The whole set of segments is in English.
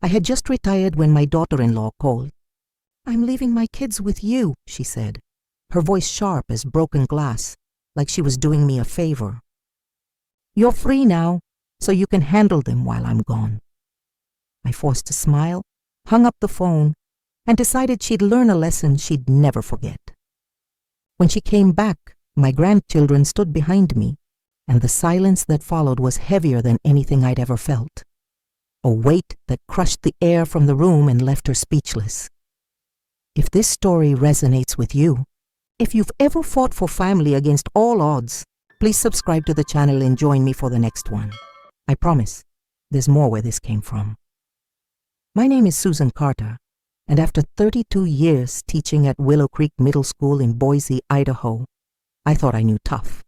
I had just retired when my daughter-in-law called. "I'm leaving my kids with you," she said, her voice sharp as broken glass, like she was doing me a favor. "You're free now, so you can handle them while I'm gone." I forced a smile, hung up the phone, and decided she'd learn a lesson she'd never forget. When she came back, my grandchildren stood behind me, and the silence that followed was heavier than anything I'd ever felt. A weight that crushed the air from the room and left her speechless. If this story resonates with you, if you've ever fought for family against all odds, please subscribe to the channel and join me for the next one. I promise, there's more where this came from. My name is Susan Carter, and after 32 years teaching at Willow Creek Middle School in Boise, Idaho, I thought I knew tough.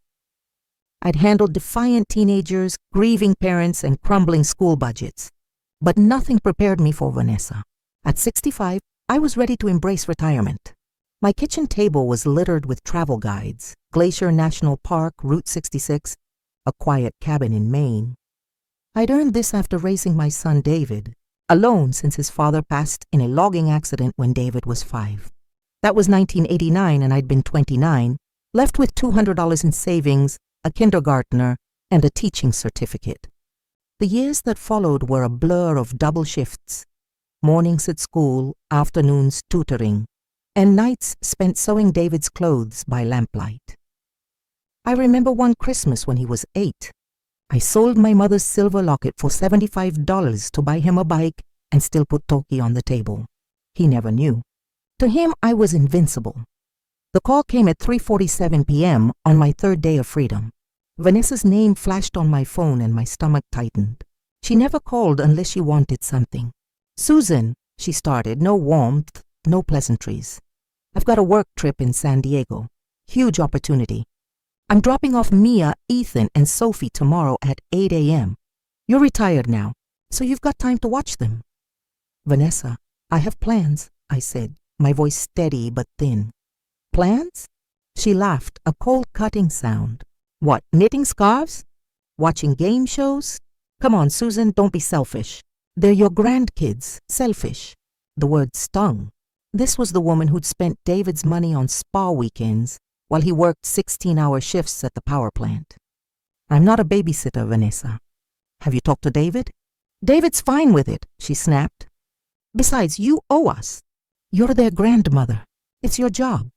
I'd handled defiant teenagers, grieving parents, and crumbling school budgets. But nothing prepared me for Vanessa. At 65, I was ready to embrace retirement. My kitchen table was littered with travel guides, Glacier National Park, Route 66, a quiet cabin in Maine. I'd earned this after raising my son David, alone since his father passed in a logging accident when David was 5. That was 1989 and I'd been 29, left with $200 in savings, a kindergartner, and a teaching certificate. The years that followed were a blur of double shifts, mornings at school, afternoons tutoring, and nights spent sewing David's clothes by lamplight. I remember one Christmas when he was 8. I sold my mother's silver locket for $75 to buy him a bike and still put Toki on the table. He never knew. To him, I was invincible. The call came at 3:47 p.m. on my third day of freedom. Vanessa's name flashed on my phone and my stomach tightened. She never called unless she wanted something. "Susan," she started, no warmth, no pleasantries. "I've got a work trip in San Diego. Huge opportunity. I'm dropping off Mia, Ethan, and Sophie tomorrow at 8 a.m. You're retired now, so you've got time to watch them." "Vanessa, I have plans," I said, my voice steady but thin. "Plans?" She laughed, a cold cutting sound. "What, knitting scarves? Watching game shows? Come on, Susan, don't be selfish. They're your grandkids, selfish." The word stung. This was the woman who'd spent David's money on spa weekends while he worked 16-hour shifts at the power plant. "I'm not a babysitter, Vanessa. Have you talked to David?" "David's fine with it," she snapped. "Besides, you owe us. You're their grandmother. It's your job."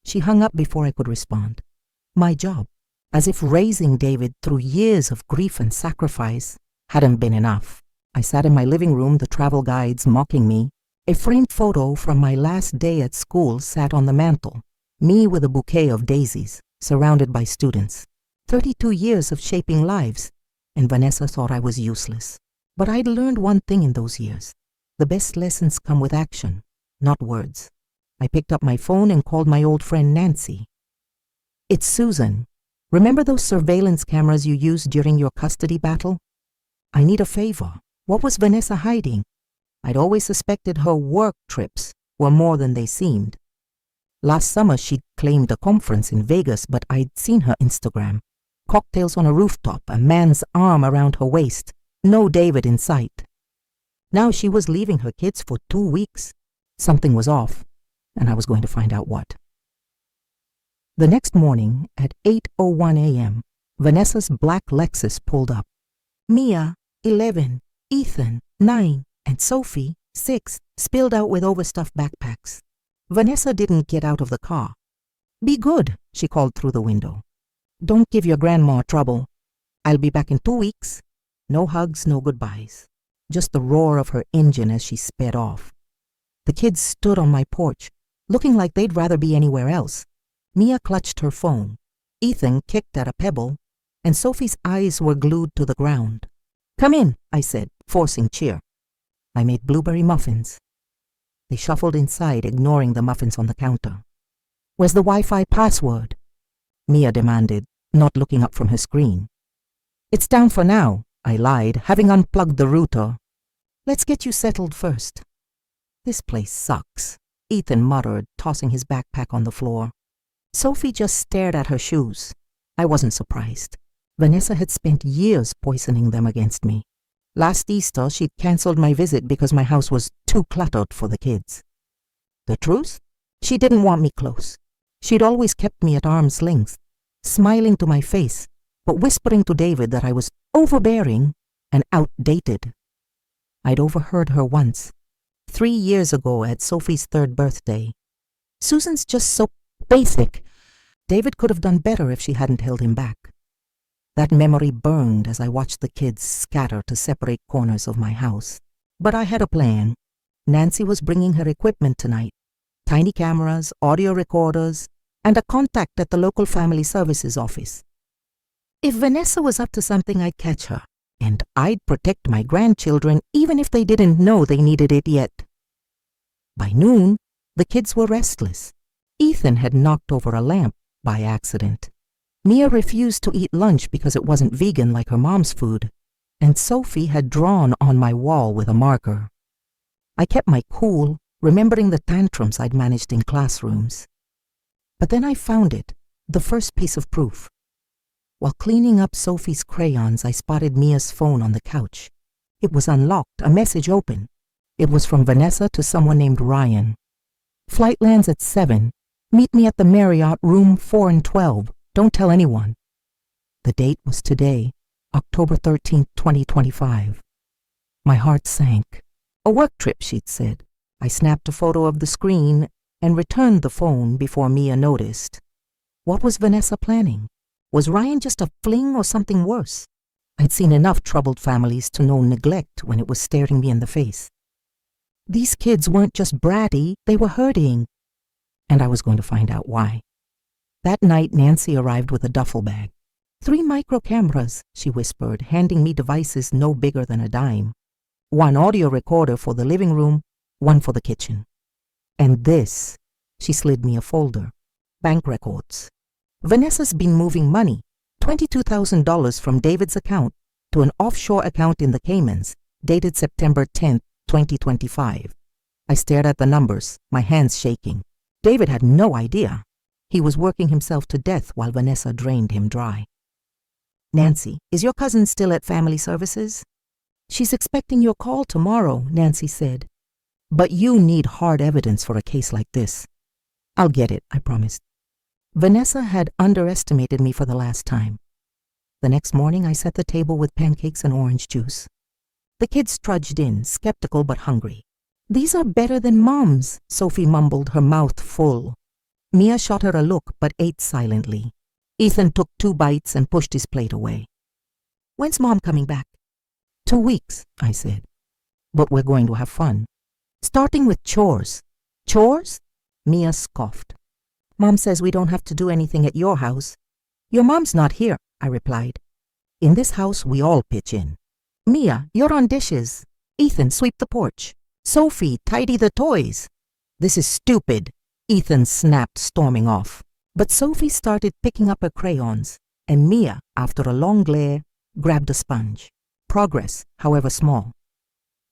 She hung up before I could respond. My job. As if raising David through years of grief and sacrifice hadn't been enough. I sat in my living room, the travel guides mocking me. A framed photo from my last day at school sat on the mantel, me with a bouquet of daisies, surrounded by students. 32 years of shaping lives, and Vanessa thought I was useless. But I'd learned one thing in those years. The best lessons come with action, not words. I picked up my phone and called my old friend Nancy. "It's Susan. Remember those surveillance cameras you used during your custody battle? I need a favor. What was Vanessa hiding? I'd always suspected her work trips were more than they seemed. Last summer she'd claimed a conference in Vegas, but I'd seen her Instagram. Cocktails on a rooftop, a man's arm around her waist, no David in sight. Now she was leaving her kids for 2 weeks. Something was off, and I was going to find out what. The next morning, at 8:01 a.m., Vanessa's black Lexus pulled up. Mia, 11, Ethan, 9, and Sophie, 6, spilled out with overstuffed backpacks. Vanessa didn't get out of the car. "Be good," she called through the window. "Don't give your grandma trouble. I'll be back in 2 weeks. No hugs, no goodbyes. Just the roar of her engine as she sped off. The kids stood on my porch, looking like they'd rather be anywhere else. Mia clutched her phone. Ethan kicked at a pebble, and Sophie's eyes were glued to the ground. "Come in," I said, forcing cheer. I made blueberry muffins. They shuffled inside, ignoring the muffins on the counter. "Where's the Wi-Fi password?" Mia demanded, not looking up from her screen. "It's down for now," I lied, having unplugged the router. "Let's get you settled first." "This place sucks," Ethan muttered, tossing his backpack on the floor. Sophie just stared at her shoes. I wasn't surprised. Vanessa had spent years poisoning them against me. Last Easter, she'd cancelled my visit because my house was too cluttered for the kids. The truth? She didn't want me close. She'd always kept me at arm's length, smiling to my face, but whispering to David that I was overbearing and outdated. I'd overheard her once, 3 years ago at Sophie's 3rd birthday. Susan's just so basic. David could have done better if she hadn't held him back. That memory burned as I watched the kids scatter to separate corners of my house. But I had a plan. Nancy was bringing her equipment tonight. Tiny cameras, audio recorders, and a contact at the local family services office. If Vanessa was up to something, I'd catch her, and I'd protect my grandchildren even if they didn't know they needed it yet. By noon, the kids were restless. Ethan had knocked over a lamp by accident. Mia refused to eat lunch because it wasn't vegan like her mom's food, and Sophie had drawn on my wall with a marker. I kept my cool, remembering the tantrums I'd managed in classrooms. But then I found it, the first piece of proof. While cleaning up Sophie's crayons, I spotted Mia's phone on the couch. It was unlocked, a message open. It was from Vanessa to someone named Ryan. Flight lands at 7. Meet me at the Marriott, room 4 and 12. Don't tell anyone. The date was today, October 13th, 2025. My heart sank. A work trip, she'd said. I snapped a photo of the screen and returned the phone before Mia noticed. What was Vanessa planning? Was Ryan just a fling or something worse? I'd seen enough troubled families to know neglect when it was staring me in the face. These kids weren't just bratty, they were hurting. And I was going to find out why. That night, Nancy arrived with a duffel bag. 3 micro cameras, she whispered, handing me devices no bigger than a dime. 1 audio recorder for the living room, 1 for the kitchen. And this, she slid me a folder. Bank records. Vanessa's been moving money, $22,000 from David's account to an offshore account in the Caymans, dated September 10th, 2025. I stared at the numbers, my hands shaking. David had no idea. He was working himself to death while Vanessa drained him dry. Nancy, is your cousin still at family services? She's expecting your call tomorrow, Nancy said. But you need hard evidence for a case like this. I'll get it, I promised. Vanessa had underestimated me for the last time. The next morning, I set the table with pancakes and orange juice. The kids trudged in, skeptical but hungry. These are better than Mom's, Sophie mumbled, her mouth full. Mia shot her a look but ate silently. Ethan took 2 bites and pushed his plate away. When's Mom coming back? 2 weeks, I said. But we're going to have fun. Starting with chores. Chores? Mia scoffed. Mom says we don't have to do anything at your house. Your mom's not here, I replied. In this house, we all pitch in. Mia, you're on dishes. Ethan, sweep the porch. Sophie, tidy the toys. This is stupid, Ethan snapped, storming off. But Sophie started picking up her crayons, and Mia, after a long glare, grabbed a sponge. Progress, however small.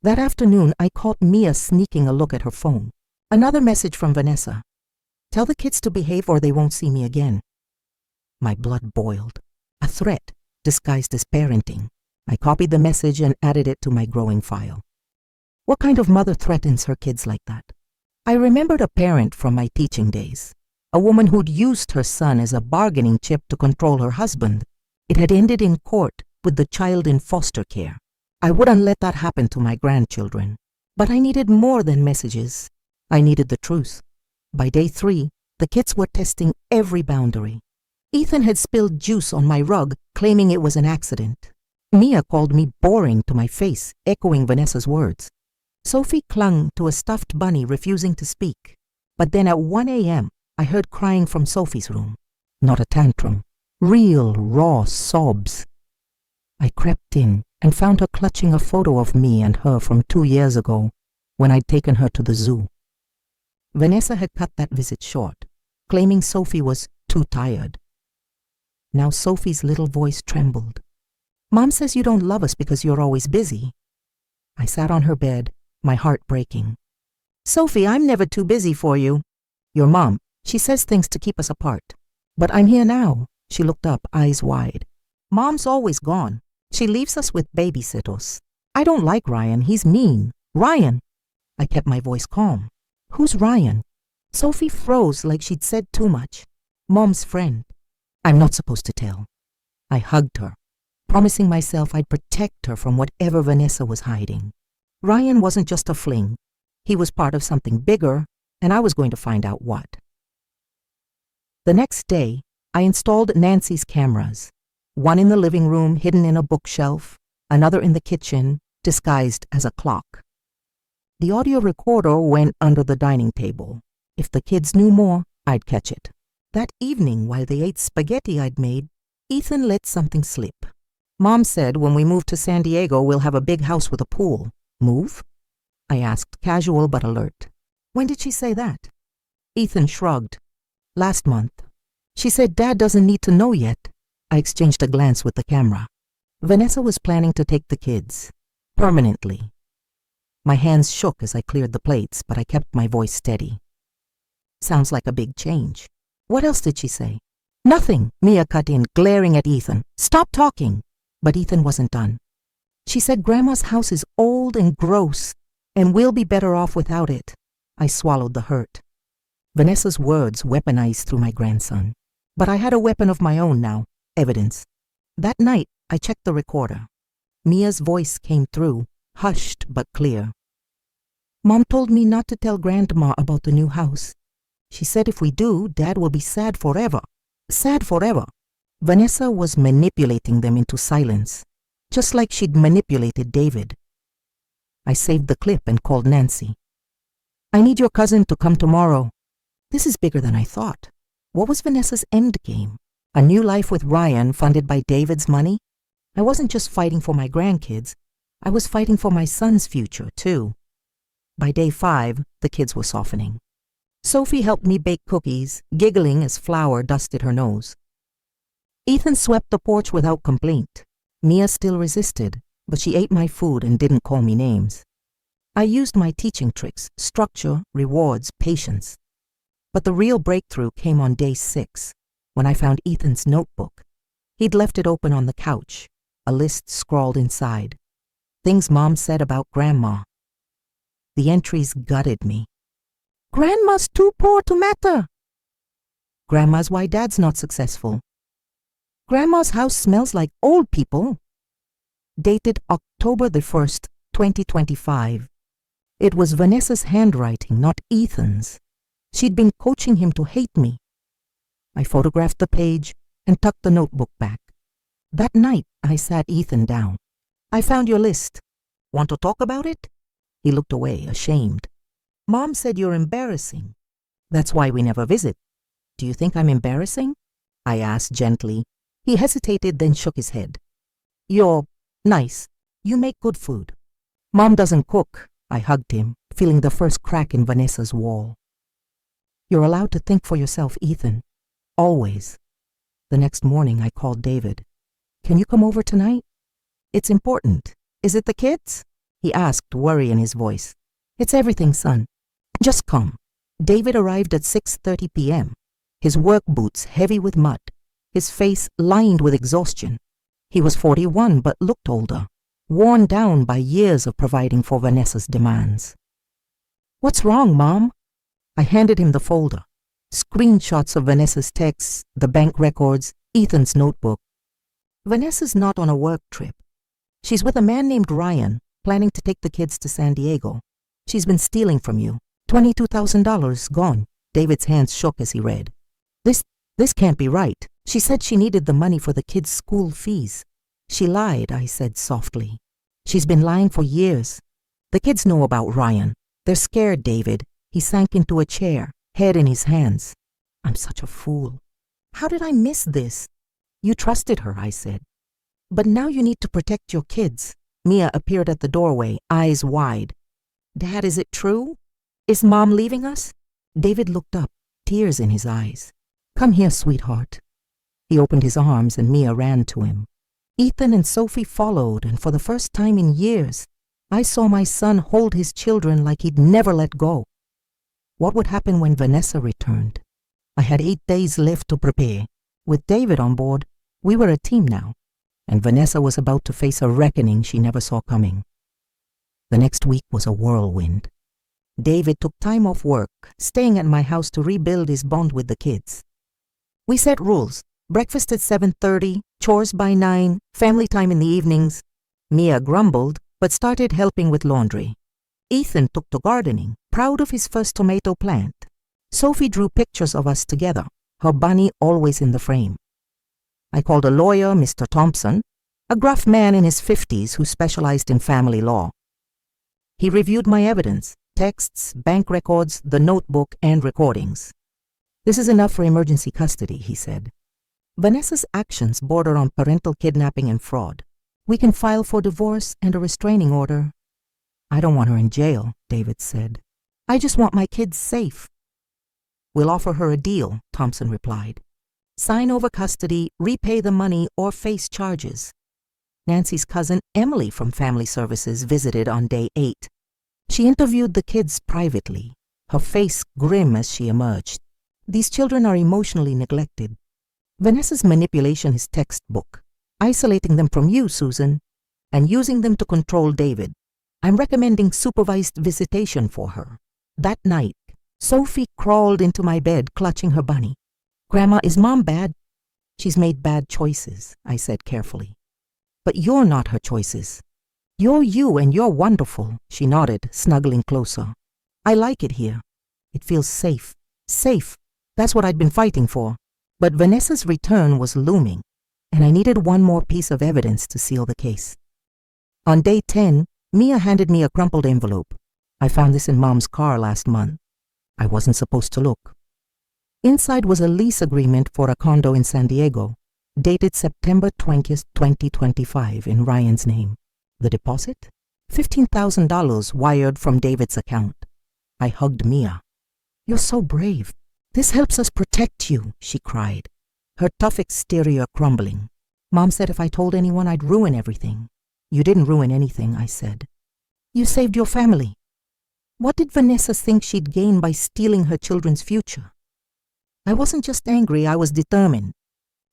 That afternoon, I caught Mia sneaking a look at her phone. Another message from Vanessa. Tell the kids to behave or they won't see me again. My blood boiled. A threat, disguised as parenting. I copied the message and added it to my growing file. What kind of mother threatens her kids like that? I remembered a parent from my teaching days. A woman who'd used her son as a bargaining chip to control her husband. It had ended in court with the child in foster care. I wouldn't let that happen to my grandchildren. But I needed more than messages. I needed the truth. By day 3, the kids were testing every boundary. Ethan had spilled juice on my rug, claiming it was an accident. Mia called me boring to my face, echoing Vanessa's words. Sophie clung to a stuffed bunny, refusing to speak. But then at 1 a.m., I heard crying from Sophie's room. Not a tantrum. Real, raw sobs. I crept in and found her clutching a photo of me and her from 2 years ago, when I'd taken her to the zoo. Vanessa had cut that visit short, claiming Sophie was too tired. Now Sophie's little voice trembled. Mom says you don't love us because you're always busy. I sat on her bed, my heart breaking. Sophie, I'm never too busy for you. Your mom, she says things to keep us apart. But I'm here now. She looked up, eyes wide. Mom's always gone. She leaves us with babysitters. I don't like Ryan. He's mean. Ryan! I kept my voice calm. Who's Ryan? Sophie froze like she'd said too much. Mom's friend. I'm not supposed to tell. I hugged her, promising myself I'd protect her from whatever Vanessa was hiding. Ryan wasn't just a fling. He was part of something bigger, and I was going to find out what. The next day, I installed Nancy's cameras. One in the living room, hidden in a bookshelf, another in the kitchen, disguised as a clock. The audio recorder went under the dining table. If the kids knew more, I'd catch it. That evening, while they ate spaghetti I'd made, Ethan let something slip. Mom said when we move to San Diego, we'll have a big house with a pool. Move? I asked, casual but alert. When did she say that? Ethan shrugged. Last month. She said Dad doesn't need to know yet. I exchanged a glance with the camera. Vanessa was planning to take the kids. Permanently. My hands shook as I cleared the plates, but I kept my voice steady. Sounds like a big change. What else did she say? Nothing, Mia cut in, glaring at Ethan. Stop talking. But Ethan wasn't done. She said Grandma's house is old and gross, and we'll be better off without it. I swallowed the hurt. Vanessa's words weaponized through my grandson. But I had a weapon of my own now, evidence. That night, I checked the recorder. Mia's voice came through, hushed but clear. Mom told me not to tell Grandma about the new house. She said if we do, Dad will be sad forever. Sad forever. Vanessa was manipulating them into silence, just like she'd manipulated David. I saved the clip and called Nancy. I need your cousin to come tomorrow. This is bigger than I thought. What was Vanessa's end game? A new life with Ryan funded by David's money? I wasn't just fighting for my grandkids. I was fighting for my son's future, too. By day 5, the kids were softening. Sophie helped me bake cookies, giggling as flour dusted her nose. Ethan swept the porch without complaint. Mia still resisted, but she ate my food and didn't call me names. I used my teaching tricks, structure, rewards, patience. But the real breakthrough came on day 6, when I found Ethan's notebook. He'd left it open on the couch, a list scrawled inside. Things Mom said about Grandma. The entries gutted me. Grandma's too poor to matter. Grandma's why Dad's not successful. Grandma's house smells like old people. Dated October the 1st, 2025. It was Vanessa's handwriting, not Ethan's. She'd been coaching him to hate me. I photographed the page and tucked the notebook back. That night, I sat Ethan down. I found your list. Want to talk about it? He looked away, ashamed. Mom said you're embarrassing. That's why we never visit. Do you think I'm embarrassing? I asked gently. He hesitated, then shook his head. You're nice. You make good food. Mom doesn't cook. I hugged him, feeling the first crack in Vanessa's wall. You're allowed to think for yourself, Ethan. Always. The next morning, I called David. Can you come over tonight? It's important. Is it the kids? He asked, worry in his voice. It's everything, son. Just come. David arrived at 6:30 p.m., his work boots heavy with mud, his face lined with exhaustion. He was 41 but looked older, worn down by years of providing for Vanessa's demands. What's wrong, Mom? I handed him the folder. Screenshots of Vanessa's texts, the bank records, Ethan's notebook. Vanessa's not on a work trip. She's with a man named Ryan, planning to take the kids to San Diego. She's been stealing from you. $22,000 gone. David's hands shook as he read. This can't be right. She said she needed the money for the kids' school fees. She lied, I said softly. She's been lying for years. The kids know about Ryan. They're scared, David. He sank into a chair, head in his hands. I'm such a fool. How did I miss this? You trusted her, I said. But now you need to protect your kids. Mia appeared at the doorway, eyes wide. Dad, is it true? Is Mom leaving us? David looked up, tears in his eyes. Come here, sweetheart. He opened his arms and Mia ran to him. Ethan and Sophie followed, and for the first time in years, I saw my son hold his children like he'd never let go. What would happen when Vanessa returned? I had 8 days left to prepare. With David on board, we were a team now, and Vanessa was about to face a reckoning she never saw coming. The next week was a whirlwind. David took time off work, staying at my house to rebuild his bond with the kids. We set rules: breakfast at 7:30, chores by 9, family time in the evenings. Mia grumbled, but started helping with laundry. Ethan took to gardening, proud of his first tomato plant. Sophie drew pictures of us together, her bunny always in the frame. I called a lawyer, Mr. Thompson, a gruff man in his 50s who specialized in family law. He reviewed my evidence, texts, bank records, the notebook, and recordings. "This is enough for emergency custody," he said. "Vanessa's actions border on parental kidnapping and fraud. We can file for divorce and a restraining order." "I don't want her in jail," David said. "I just want my kids safe." "We'll offer her a deal," Thompson replied. "Sign over custody, repay the money, or face charges." Nancy's cousin Emily from Family Services visited on day 8. She interviewed the kids privately, her face grim as she emerged. "These children are emotionally neglected. Vanessa's manipulation is textbook, isolating them from you, Susan, and using them to control David. I'm recommending supervised visitation for her." That night, Sophie crawled into my bed clutching her bunny. "Grandma, is Mom bad?" "She's made bad choices," I said carefully. "But you're not her choices. You're you and you're wonderful," she nodded, snuggling closer. "I like it here. It feels safe. Safe. That's what I'd been fighting for." But Vanessa's return was looming, and I needed one more piece of evidence to seal the case. On day 10, Mia handed me a crumpled envelope. "I found this in Mom's car last month." I wasn't supposed to look. Inside was a lease agreement for a condo in San Diego, dated September 20th, 2025, in Ryan's name. The deposit? $15,000 wired from David's account. I hugged Mia. "You're so brave. This helps us protect you," she cried, her tough exterior crumbling. "Mom said if I told anyone I'd ruin everything." "You didn't ruin anything," I said. "You saved your family." What did Vanessa think she'd gain by stealing her children's future? I wasn't just angry, I was determined.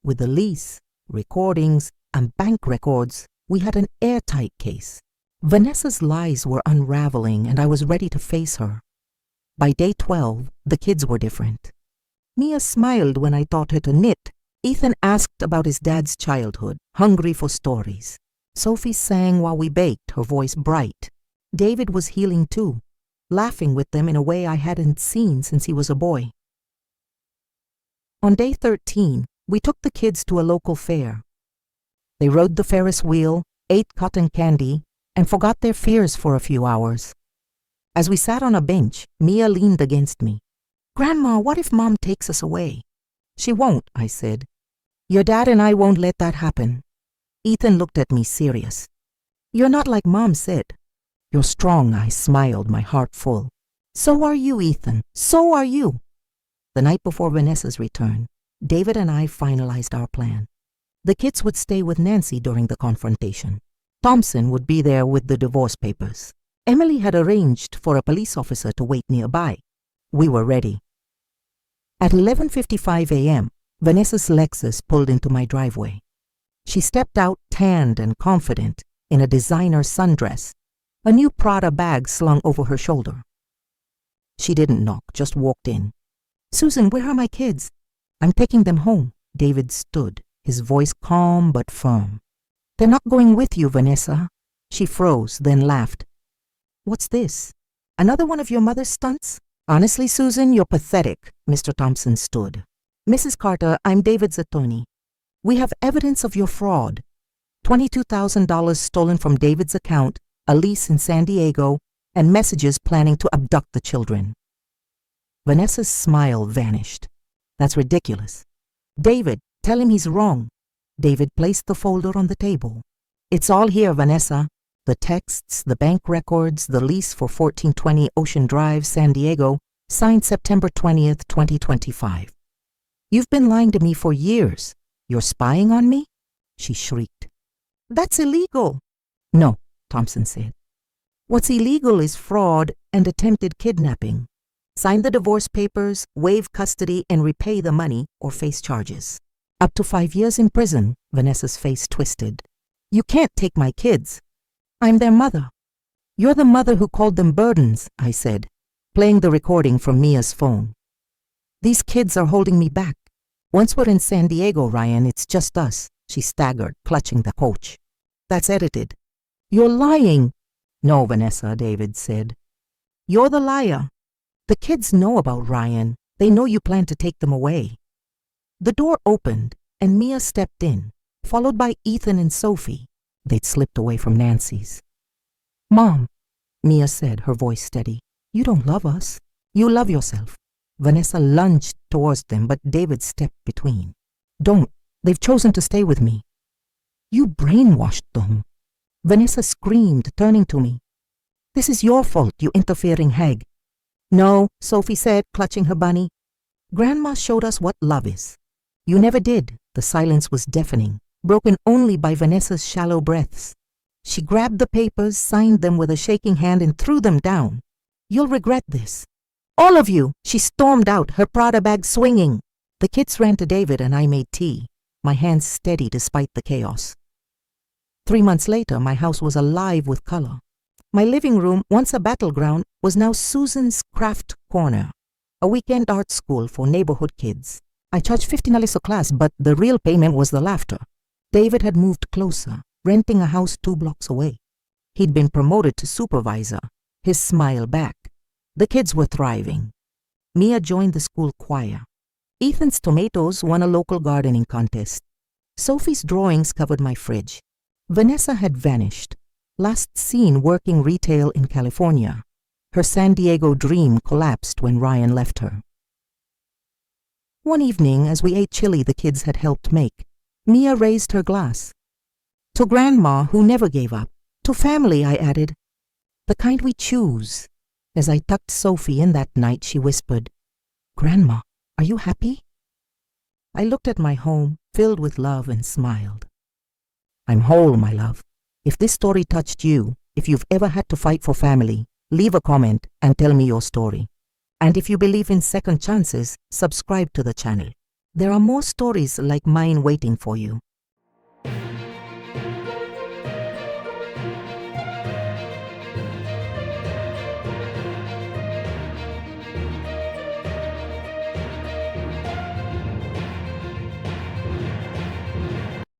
With the lease, recordings, and bank records, we had an airtight case. Vanessa's lies were unraveling, and I was ready to face her. By day 12, the kids were different. Mia smiled when I taught her to knit. Ethan asked about his dad's childhood, hungry for stories. Sophie sang while we baked, her voice bright. David was healing too, laughing with them in a way I hadn't seen since he was a boy. On day 13, we took the kids to a local fair. They rode the Ferris wheel, ate cotton candy, and forgot their fears for a few hours. As we sat on a bench, Mia leaned against me. "Grandma, what if Mom takes us away?" "She won't," I said. "Your dad and I won't let that happen." Ethan looked at me serious. "You're not like Mom said." "You're strong," I smiled, my heart full. "So are you, Ethan. So are you." The night before Vanessa's return, David and I finalized our plan. The kids would stay with Nancy during the confrontation. Thompson would be there with the divorce papers. Emily had arranged for a police officer to wait nearby. We were ready. At 11:55 a.m., Vanessa's Lexus pulled into my driveway. She stepped out tanned and confident in a designer sundress, a new Prada bag slung over her shoulder. She didn't knock, just walked in. "Susan, where are my kids?" "I'm taking them home." David stood, his voice calm but firm. "They're not going with you, Vanessa." She froze, then laughed. "What's this? Another one of your mother's stunts?" "Honestly, Susan, you're pathetic." Mr. Thompson stood. "Mrs. Carter, I'm David's attorney. We have evidence of your fraud. $22,000 stolen from David's account, a lease in San Diego, and messages planning to abduct the children." Vanessa's smile vanished. "That's ridiculous." "David, tell him he's wrong." David placed the folder on the table. "It's all here, Vanessa. The texts, the bank records, the lease for 1420 Ocean Drive, San Diego, signed September 20th, 2025. You've been lying to me for years. You're spying on me?" She shrieked. "That's illegal." "No," Thompson said. "What's illegal is fraud and attempted kidnapping. Sign the divorce papers, waive custody, and repay the money or face charges. Up to 5 years in prison." Vanessa's face twisted. "You can't take my kids. I'm their mother." You're the mother who called them burdens, I said, playing the recording from Mia's phone. These kids are holding me back. Once we're in San Diego, Ryan, it's just us, she staggered, clutching the coach. That's edited. You're lying. No, Vanessa, David said. You're the liar. The kids know about Ryan. They know you plan to take them away. The door opened, and Mia stepped in, followed by Ethan and Sophie. They'd slipped away from Nancy's. Mom, Mia said, her voice steady, you don't love us. You love yourself. Vanessa lunged towards them, but David stepped between. Don't. They've chosen to stay with me. You brainwashed them. Vanessa screamed, turning to me. This is your fault, you interfering hag. No, Sophie said, clutching her bunny. Grandma showed us what love is. You never did. The silence was deafening, broken only by Vanessa's shallow breaths. She grabbed the papers, signed them with a shaking hand, and threw them down. You'll regret this. All of you! She stormed out, her Prada bag swinging. The kids ran to David and I made tea, my hands steady despite the chaos. 3 months later, my house was alive with color. My living room, once a battleground, was now Susan's Craft Corner, a weekend art school for neighborhood kids. I charged $15 a class, but the real payment was the laughter. David had moved closer, renting a house 2 blocks away. He'd been promoted to supervisor, his smile back. The kids were thriving. Mia joined the school choir. Ethan's tomatoes won a local gardening contest. Sophie's drawings covered my fridge. Vanessa had vanished, last seen working retail in California. Her San Diego dream collapsed when Ryan left her. One evening, as we ate chili the kids had helped make, Mia raised her glass. To Grandma, who never gave up. To family, I added. The kind we choose. As I tucked Sophie in that night, she whispered, Grandma, are you happy? I looked at my home, filled with love, and smiled. I'm whole, my love. If this story touched you, if you've ever had to fight for family, leave a comment and tell me your story. And if you believe in second chances, subscribe to the channel. There are more stories like mine waiting for you.